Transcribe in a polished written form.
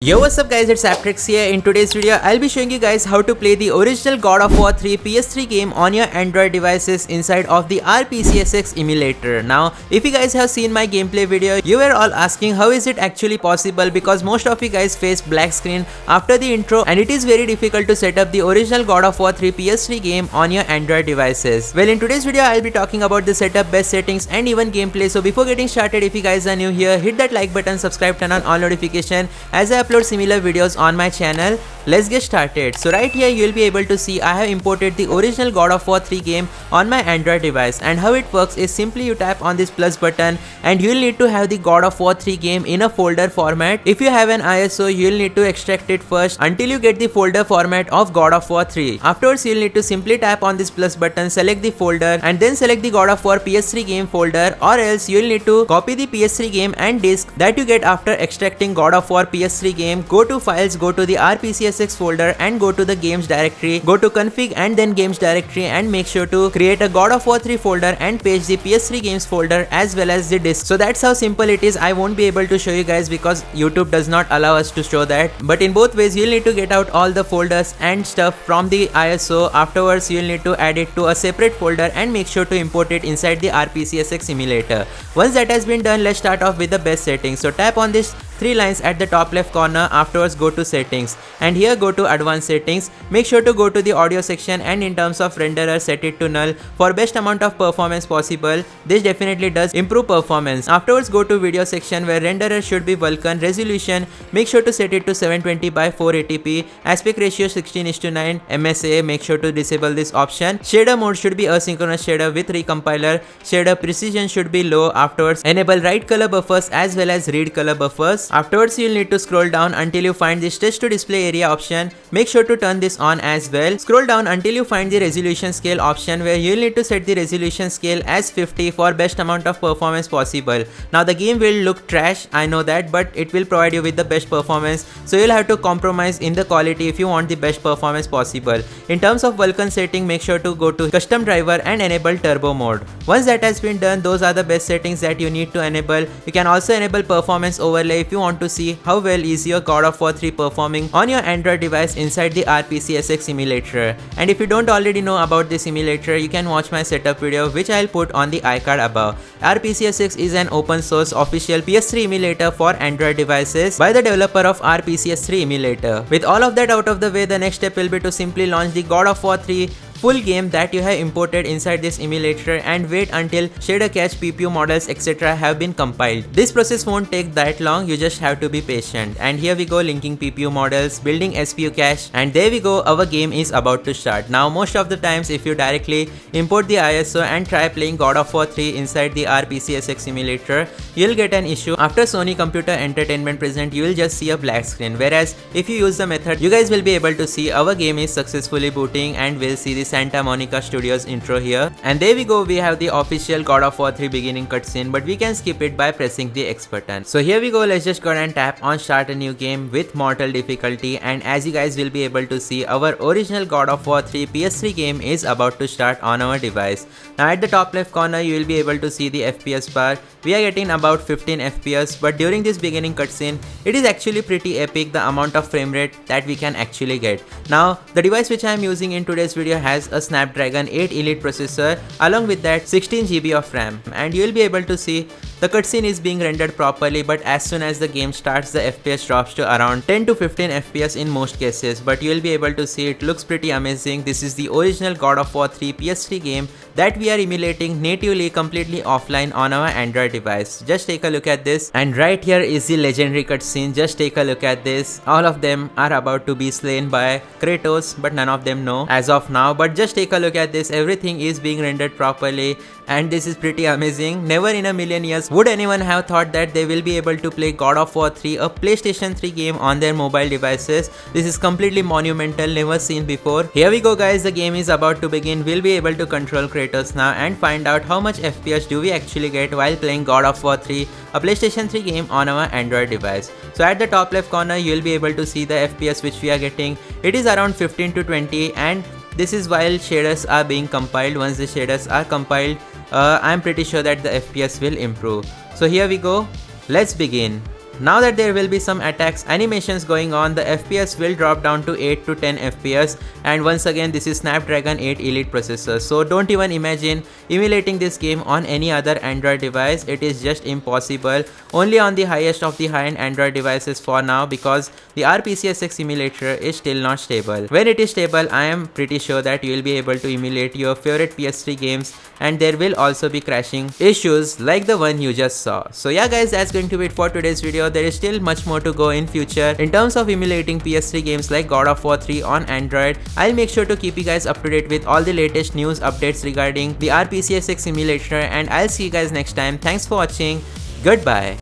Yo, what's up guys, it's ApTreX here. In today's video, I'll be showing you guys how to play the original God of War 3 PS3 game on your Android devices inside of the RPCSX emulator. Now, if you guys have seen my gameplay video, you were all asking how is it actually possible because most of you guys face black screen after the intro and it is very difficult to set up the original God of War 3 PS3 game on your Android devices. Well, in today's video, I'll be talking about the setup, best settings and even gameplay. So before getting started, if you guys are new here, hit that like button, subscribe, turn on all notification as I upload similar videos on my channel. Let's get started. So right here you will be able to see I have imported the original God of War 3 game on my Android device, and how it works is simply you tap on this plus button and you will need to have the God of War 3 game in a folder format. If you have an ISO, you will need to extract it first until you get the folder format of God of War 3. Afterwards you will need to simply tap on this plus button, select the folder and then select the God of War PS3 game folder, or else you will need to copy the PS3 game and disk that you get after extracting God of War PS3 game. Go to files, go to the RPCSX folder and go to the games directory, go to config and then games directory, and make sure to create a God of War 3 folder and paste the PS3 games folder as well as the disk. So that's how simple it is. I won't be able to show you guys because YouTube does not allow us to show that, but in both ways you'll need to get out all the folders and stuff from the ISO. Afterwards you'll need to add it to a separate folder and make sure to import it inside the RPCSX emulator. Once that has been done, let's start off with the best settings. So tap on this three lines at the top left corner. Afterwards go to settings and here go to advanced settings. Make sure to go to the audio section and in terms of renderer set it to null for best amount of performance possible. This definitely does improve performance. Afterwards go to video section where renderer should be Vulkan. Resolution make sure to set it to 720 by 480p. Aspect ratio 16:9. MSA make sure to disable this option. Shader mode should be asynchronous shader with recompiler. Shader precision should be low. Afterwards enable write color buffers as well as read color buffers. Afterwards you'll need to scroll down until you find the stretch to display area option. Make sure to turn this on as well. Scroll down until you find the resolution scale option where you'll need to set the resolution scale as 50 for best amount of performance possible. Now the game will look trash, I know that, but it will provide you with the best performance, so you'll have to compromise in the quality if you want the best performance possible. In terms of Vulkan setting, make sure to go to custom driver and enable turbo mode. Once that has been done, those are the best settings that you need to enable. You can also enable performance overlay if you want to see how well is your God of War 3 performing on your Android device inside the RPCSX emulator. And if you don't already know about this emulator, you can watch my setup video which I'll put on the iCard above. RPCSX is an open source official PS3 emulator for Android devices by the developer of RPCS3 emulator. With all of that out of the way, the next step will be to simply launch the God of War 3 full game that you have imported inside this emulator and wait until shader cache, PPU models, etc. have been compiled. This process won't take that long, you just have to be patient. And here we go, linking PPU models, building SPU cache, and there we go, our game is about to start. Now most of the times if you directly import the ISO and try playing God of War 3 inside the RPCSX emulator, you'll get an issue. After Sony Computer Entertainment present, you will just see a black screen, whereas if you use the method, you guys will be able to see our game is successfully booting and we'll see the Santa Monica Studios intro here. And there we go, we have the official God of War 3 beginning cutscene, but we can skip it by pressing the X button. So here we go, let's just go and tap on start a new game with mortal difficulty, and as you guys will be able to see, our original God of War 3 PS3 game is about to start on our device. Now at the top left corner you will be able to see the FPS bar. We are getting about 15 FPS, but during this beginning cutscene it is actually pretty epic the amount of frame rate that we can actually get. Now the device which I am using in today's video has a Snapdragon 8 Elite processor, along with that 16GB of RAM, and you will be able to see the cutscene is being rendered properly, but as soon as the game starts the FPS drops to around 10 to 15 FPS in most cases, but you will be able to see it looks pretty amazing. This is the original God of War 3 PS3 game that we are emulating natively completely offline on our Android device. Just take a look at this, and right here is the legendary cutscene. Just take a look at this. All of them are about to be slain by Kratos, but none of them know as of now. But just take a look at this, everything is being rendered properly and this is pretty amazing. Never in a million years would anyone have thought that they will be able to play God of War 3, a PlayStation 3 game, on their mobile devices. This is completely monumental, never seen before. Here we go guys, the game is about to begin. We'll be able to control Kratos now and find out how much FPS do we actually get while playing God of War 3, a PlayStation 3 game on our Android device. So at the top left corner you will be able to see the FPS which we are getting. It is around 15 to 20, and this is while shaders are being compiled. Once the shaders are compiled, I'm pretty sure that the FPS will improve. So here we go, let's begin. Now that there will be some attacks animations going on, the FPS will drop down to 8 to 10 FPS, and once again this is Snapdragon 8 Elite processor, so don't even imagine emulating this game on any other Android device. It is just impossible. Only on the highest of the high-end Android devices for now, because the RPCSX emulator is still not stable. When it is stable, I am pretty sure that you will be able to emulate your favorite PS3 games, and there will also be crashing issues like the one you just saw. So yeah guys, that's going to be it for today's video. There is still much more to go in future in terms of emulating PS3 games like God of War 3 on Android. I'll make sure to keep you guys up to date with all the latest news updates regarding the RPCSX emulator, and I'll see you guys next time. Thanks for watching. Goodbye.